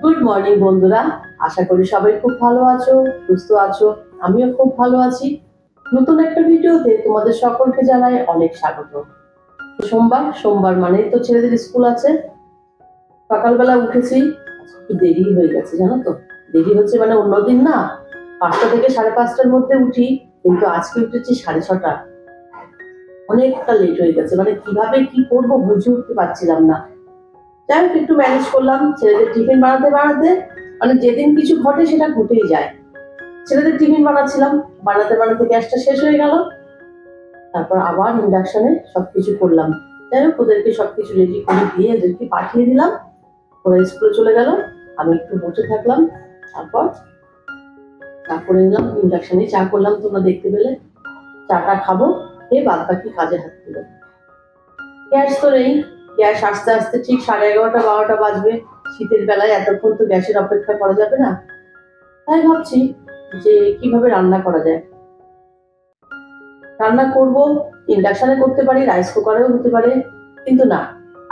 Good morning বন্ধুরা, আশা করি সবাই খুব ভালো আছো, সুস্থ আছো। আমিও খুব ভালো আছি। নতুন একটা ভিডিওতে তোমাদের সকলকে জানাই অনেক স্বাগত। সোমবার সোমবার মানেই তো ছেলেদের স্কুল আছে। সকালবেলা উঠেছি, একটু দেরি হয়ে গেছে জানো তো। দেরি হচ্ছে মানে অন্যদিন না 5টা থেকে 5:30টার মধ্যে উঠি, কিন্তু আজকে উঠেছি 6:30। অনেকটা লেট হয়ে গেছে, মানে কিভাবে কি করবো বুঝে উঠতে পারছিলাম না। যাই হোক একটু ম্যানেজ করলাম ছেলেদের টিফিন বানাতে বানাতে। মানে যেদিন কিছু ঘটে সেটা ঘটেই যায়। ছেলেদের টিফিন বানাচ্ছিলাম, বানাতে বানাতে গ্যাসটা শেষ হয়ে গেল। তারপর আবার ইন্ডাকশনে সবকিছু করলাম। যাই হোক ওদেরকে সবকিছু রেডি করে দিয়ে ওদেরকে পাঠিয়ে দিলাম। ওরা স্কুলে চলে গেল, আমি একটু বসে থাকলাম। তারপর চা করে নিলাম, ইন্ডাকশনে চা করলাম, তোমরা দেখতে পেলে। চাটা খাবো, খেয়ে বাদ বাকি কাজে হাত দিল। গ্যাস তো নেই, গ্যাস আস্তে আস্তে ঠিক 11:30 12টা বাজবে। শীতের বেলায় এতক্ষণ তো গ্যাসের অপেক্ষা করা যাবে না। তাই ভাবছি যে কিভাবে রান্না করা যায়। রান্না করব, ইন্ডাকশনে করতে পারি, রাইস কুকারেও হতে পারে, কিন্তু না,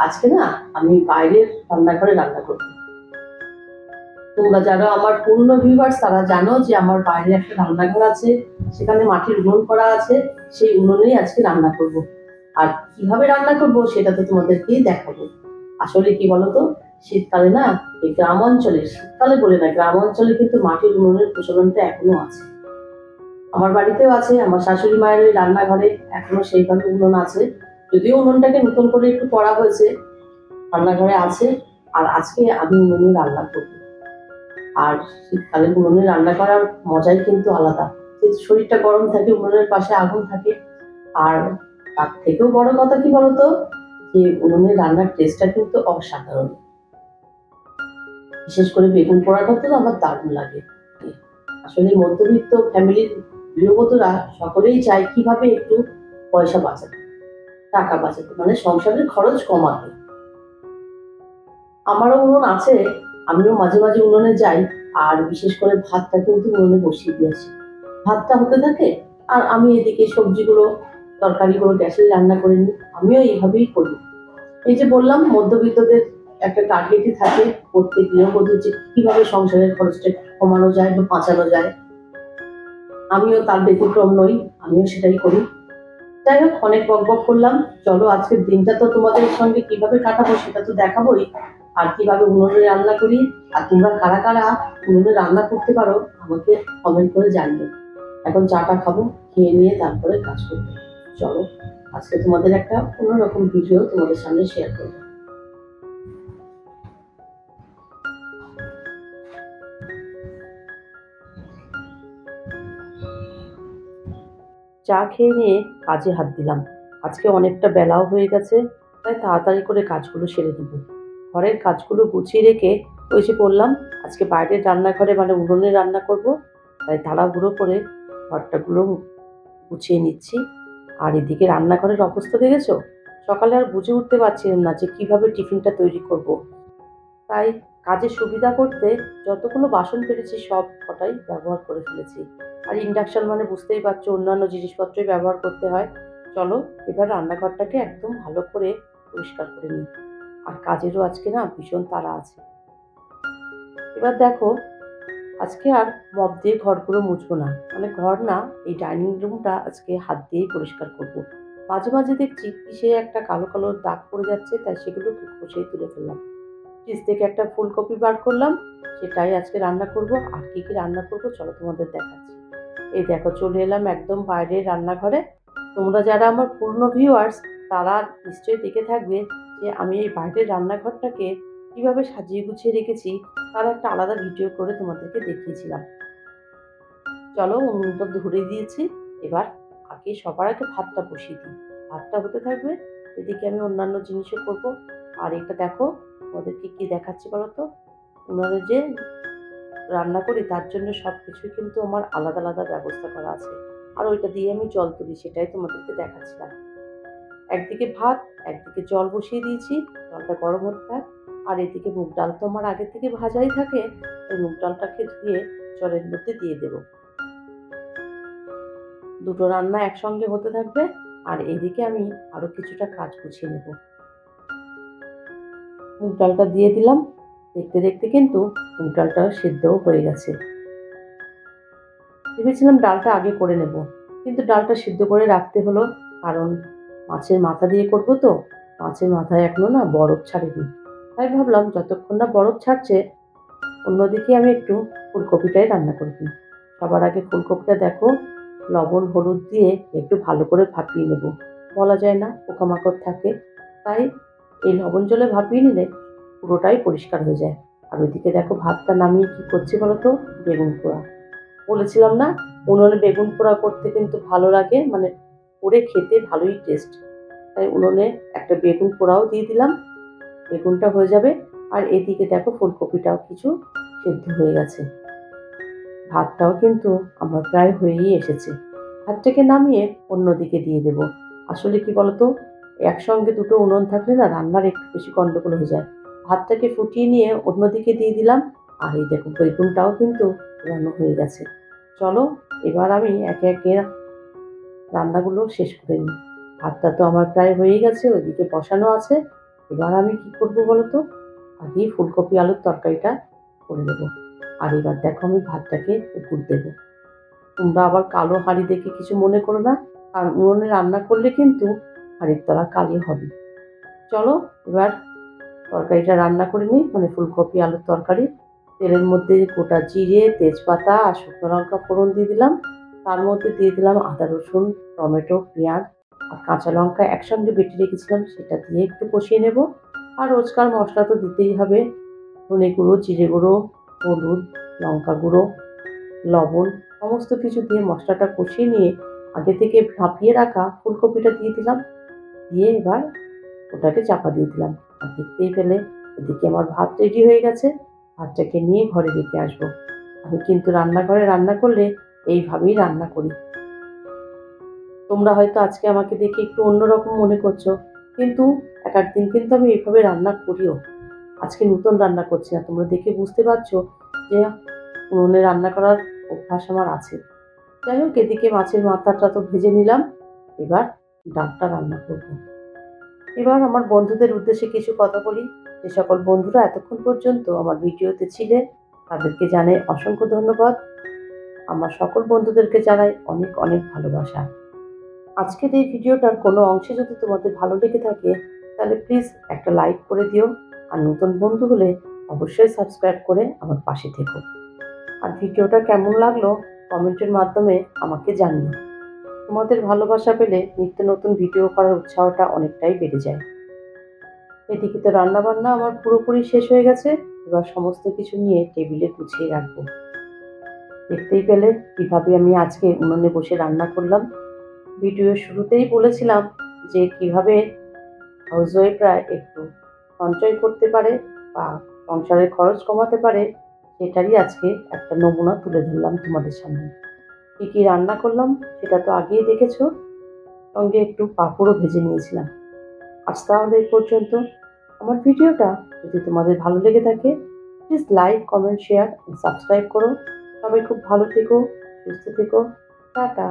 আজকে না আমি বাইরের রান্নাঘরে রান্না করব। তোমরা যারা আমার পুরনো ভিউয়ার্স তারা জানো যে আমার বাইরে একটা রান্নাঘর আছে, সেখানে মাটির উনুন করা আছে। সেই উনুনেই আজকে রান্না করব। আর কিভাবে রান্না করব সেটা তো তোমাদেরকেই দেখাবো। আসলে কি বলতো, শীতকালে না, এই গ্রাম অঞ্চলে, শীতকালে বলে না, গ্রাম অঞ্চলে কিন্তু মাটির উনুনের প্রচলনটা এখনো আছে। আমার বাড়িতেও আছে, আমার শাশুড়ি মায়ের ওই রান্নাঘরে এখনো সেইভাবে উনুন আছে। যদিও উনুনটাকে নতুন করে একটু করা হয়েছে, রান্নাঘরে আছে। আর আজকে আমি উনুনে রান্না করবো। আর শীতকালে উনুনে রান্না করার মজাই কিন্তু আলাদা। শরীরটা গরম থাকে, উনুনের পাশে আগুন থাকে। আর তার থেকেও বড় কথা কি বলতো, যে উনুনে রান্নার টেস্টটা কিন্তু অসাধারণ। বিশেষ করে বেগুন পোড়াটা তো আমার দারুণ লাগে। আসলে মধ্যবিত্ত ফ্যামিলির গৃহবধূরা সকলেই চায় কিভাবে একটু পয়সা বাঁচাতে, টাকা বাঁচাতে, মানে সংসারের খরচ কমাতে। আমারও উনুন আছে, আমিও মাঝে মাঝে উনুনে যাই। আর বিশেষ করে ভাতটা কিন্তু উনুনে বসিয়ে দিয়েছি। ভাতটা হতে থাকে আর আমি এদিকে সবজিগুলো, তরকারিগুলো গ্যাসে রান্না করে নিই। আমিও এইভাবেই করি। এই যে বললাম মধ্যবিত্তদের একটা টার্গেটই থাকে প্রত্যেক গৃহবধূর, যে কিভাবে সংসারের খরচটা কমানো যায় বা বাঁচানো যায়। আমিও তার ব্যতিক্রম নই, আমিও সেটাই করি। যাই হোক অনেক বকবক করলাম, চলো আজকের দিনটা তো তোমাদের সঙ্গে কিভাবে কাটাবো সেটা তো দেখাবোই। আর কিভাবে উনুনে রান্না করি, আর তোমরা কারা কারা উনুনে রান্না করতে পারো আমাকে কমেন্ট করে জানিও। এখন চাটা খাবো, খেয়ে নিয়ে তারপরে কাজ করবো। চলো আজকে তোমাদের একটা অন্যরকম ভিডিও তোমাদের সামনে শেয়ার করবো। চা খেয়ে নিয়ে কাজে হাত দিলাম। আজকে অনেকটা বেলাও হয়ে গেছে, তাই তাড়াতাড়ি করে কাজগুলো সেরে নেব। ঘরের কাজগুলো গুছিয়ে রেখে ওই যে বললাম আজকে বাইরের রান্নাঘরে মানে উনুনে রান্না করব, তাই তাড়াহুড়ো করে ঘরটাগুলো গুছিয়ে নিচ্ছি। আর এদিকে রান্নাঘরের অবস্থা দেখেছো, সকালে আর বুঝে উঠতে পারছিলাম না যে কিভাবে টিফিনটা তৈরি করব। তাই কাজের সুবিধা করতে যতগুলো বাসন পেরেছি সব কটাই ব্যবহার করে ফেলেছি। আর ইন্ডাকশন মানে বুঝতেই পারছো অন্যান্য জিনিসপত্রই ব্যবহার করতে হয়। চলো এবার রান্নাঘরটাকে একদম ভালো করে পরিষ্কার করে নিই। আর কাজেরও আজকে না ভীষণ তাড়া আছে। এবার দেখো, আজকে আর মপ দিয়ে ঘরগুলো মুছবো না, মানে ঘর না, এই ডাইনিং রুমটা আজকে হাত দিয়েই পরিষ্কার করব। মাঝে মাঝে দেখছি কিসে একটা কালো কালো দাগ পড়ে যাচ্ছে, তাই সেগুলো ঘষেই তুলে ফেললাম। ফ্রিজ থেকে একটা ফুলকপি বার করলাম, সেটাই আজকে রান্না করব। আর কি কি রান্না করব চলো তোমাদের দেখাচ্ছি। এই দেখো চলে এলাম একদম বাইরের রান্নাঘরে। তোমরা যারা আমার পুরনো ভিউয়ার্স তারা নিশ্চয়ই দেখে থাকবে যে আমি এই বাইরের রান্নাঘরটাকে কিভাবে সাজিয়ে গুছিয়ে রেখেছি, তার একটা আলাদা ভিডিও করে তোমাদেরকে দেখিয়েছিলাম। চলো উনুনটা ধরে দিয়েছি, এবার সবার আগে ভাতটা বসিয়ে দিই। ভাতটা হতে থাকবে, এদিকে আমি অন্যান্য জিনিসও করব। আর এটা দেখো ওদেরকে কি দেখাচ্ছি বলতো, উনানে যে রান্না করি তার জন্য সব কিছুই কিন্তু আমার আলাদা আলাদা ব্যবস্থা করা আছে। আর ওইটা দিয়ে আমি জল তুলি, সেটাই তোমাদেরকে দেখাচ্ছিলাম। একদিকে ভাত, একদিকে জল বসিয়ে দিয়েছি, জলটা গরম হতে থাক। আর এদিকে মুগ ডাল তো আমার আগে থেকে ভাজাই থাকে, ওই মুগ ডালটাকে ধুয়ে জলের মধ্যে দিয়ে দেবো। দুটো রান্না একসঙ্গে হতে থাকবে। আর এদিকে আমি আরো কিছুটা কাজ গুছিয়ে নেব। মুগ ডালটা দিয়ে দিলাম, দেখতে দেখতে কিন্তু মুগ ডালটা সিদ্ধও হয়ে গেছে। ভেবেছিলাম ডালটা আগে করে নেব, কিন্তু ডালটা সিদ্ধ করে রাখতে হলো, কারণ মাছের মাথা দিয়ে করবো তো। মাছের মাথায় এখনো না বরফ ছাড়েনি, তাই ভাবলাম যতক্ষণ না বরফ ছাড়ছে অন্যদিকে আমি একটু ফুলকপিটাই রান্না করে দিই। সবার আগে ফুলকপিটা দেখো লবণ হলুদ দিয়ে একটু ভালো করে ভাপিয়ে নেব। বলা যায় না পোকামাকড় থাকে, তাই এই লবণ জলে ভাপিয়ে নিলে পুরোটাই পরিষ্কার হয়ে যায়। আর ওইদিকে দেখো ভাতটা নামিয়ে কি করছি বলো তো, বেগুন পোড়া। বলেছিলাম না উনুনে বেগুন পোড়া করতে কিন্তু ভালো লাগে, মানে করে খেতে ভালোই টেস্ট। তাই উনুনে একটা বেগুন পোড়াও দিয়ে দিলাম, বেগুনটা হয়ে যাবে। আর এদিকে দেখো ফুলকপিটাও কিছু সেদ্ধ হয়ে গেছে। ভাতটাও কিন্তু আমার প্রায় হয়েই এসেছে। ভাতটাকে নামিয়ে অন্যদিকে দিয়ে দেব। আসলে কি বলতো, একসঙ্গে দুটো উনুন থাকলে না রান্নার একটু বেশি গন্ডগোল হয়ে যায়। ভাতটাকে ফুটিয়ে নিয়ে অন্যদিকে দিয়ে দিলাম। আর এই দেখো বেগুনটাও কিন্তু রান্না হয়ে গেছে। চলো এবার আমি একে একে রান্নাগুলো শেষ করে নিই। ভাতটা তো আমার প্রায় হয়েই গেছে, ওইদিকে বসানো আছে। এবার আমি কি করব বলতো, আগেই ফুলকপি আলুর তরকারিটা করে নেব। আর এবার দেখো আমি ভাতটাকে উপর দেবো। তোমরা আবার কালো হাঁড়ি দেখে কিছু মনে করো না, কারণ উনুনে রান্না করলে কিন্তু হাঁড়ির তলা কালি হবে। চলো এবার তরকারিটা রান্না করে নিই, মানে ফুলকপি আলুর তরকারি। তেলের মধ্যে গোটা জিরে তেজপাতা আর শুকনো লঙ্কা ফোড়ন দিয়ে দিলাম। তার মধ্যে দিয়ে দিলাম আদা রসুন টমেটো পেঁয়াজ আর কাঁচা লঙ্কা একসঙ্গে বেটে রেখেছিলাম, সেটা দিয়ে একটু কষিয়ে নেব। আর রোজকার মশলা তো দিতেই হবে, ধনে গুঁড়ো জিরে গুঁড়ো হলুদ লঙ্কা গুঁড়ো লবণ সমস্ত কিছু দিয়ে মশলাটা কষিয়ে নিয়ে আগে থেকে ভাপিয়ে রাখা ফুলকপিটা দিয়ে দিলাম। দিয়ে এবার ওটাকে চাপা দিয়ে দিলাম। আর দেখতেই পেলে এদিকে আমার ভাত রেডি হয়ে গেছে। ভাতটাকে নিয়ে ঘরে রেখে আসবো। আমি কিন্তু রান্নাঘরে রান্না করলে এইভাবেই রান্না করি। তোমরা হয়তো আজকে আমাকে দেখে একটু অন্যরকম মনে করছো, কিন্তু এক একদিন কিন্তু আমি এইভাবে রান্না করিও। আজকে নতুন রান্না করছি না, তোমরা দেখে বুঝতে পারছো যে উনুনে রান্না করার অভ্যাস আমার আছে। যাই হোক এদিকে মাছের মাথাটা তো ভেজে নিলাম, এবার ডালটা রান্না করব। এবার আমার বন্ধুদের উদ্দেশ্যে কিছু কথা বলি। যে সকল বন্ধুরা এতক্ষণ পর্যন্ত আমার ভিডিওতে ছিলে তাদেরকে জানাই অসংখ্য ধন্যবাদ। আমার সকল বন্ধুদেরকে জানাই অনেক অনেক ভালোবাসা। আজকের এই ভিডিওটার কোনো অংশে যদি তোমাদের ভালো লেগে থাকে তাহলে প্লিজ একটা লাইক করে দিও। আর নতুন বন্ধু হলে অবশ্যই সাবস্ক্রাইব করে আমার পাশে থেকো। আর ভিডিওটা কেমন লাগলো কমেন্টের মাধ্যমে আমাকে জানিও। তোমাদের ভালোবাসা পেলে নিত্য নতুন ভিডিও করার উৎসাহটা অনেকটাই বেড়ে যায়। এদিকে তো রান্নাবান্না আমার পুরোপুরি শেষ হয়ে গেছে। এবার সমস্ত কিছু নিয়ে টেবিলে গুছিয়ে রাখবো। দেখতেই পেলে কিভাবে আমি আজকে উনুনে বসে রান্না করলাম। ভিডিওর শুরুতেই বলেছিলাম যে কিভাবে হাউসওয়াইফরা একটু সঞ্চয় করতে পারে বা সংসারের খরচ কমাতে পারে, সেটারই আজকে একটা নমুনা তুলে ধরলাম তোমাদের সামনে। কী কী রান্না করলাম সেটা তো আগেই দেখেছো, সঙ্গে একটু পাঁপড়ও ভেজে নিয়েছিলাম। আজ তাহলে এই পর্যন্ত। আমার ভিডিওটা যদি তোমাদের ভালো লেগে থাকে please like comment share subscribe করো। সবাই খুব ভালো থেকো, সুস্থ থেকো। টাটা।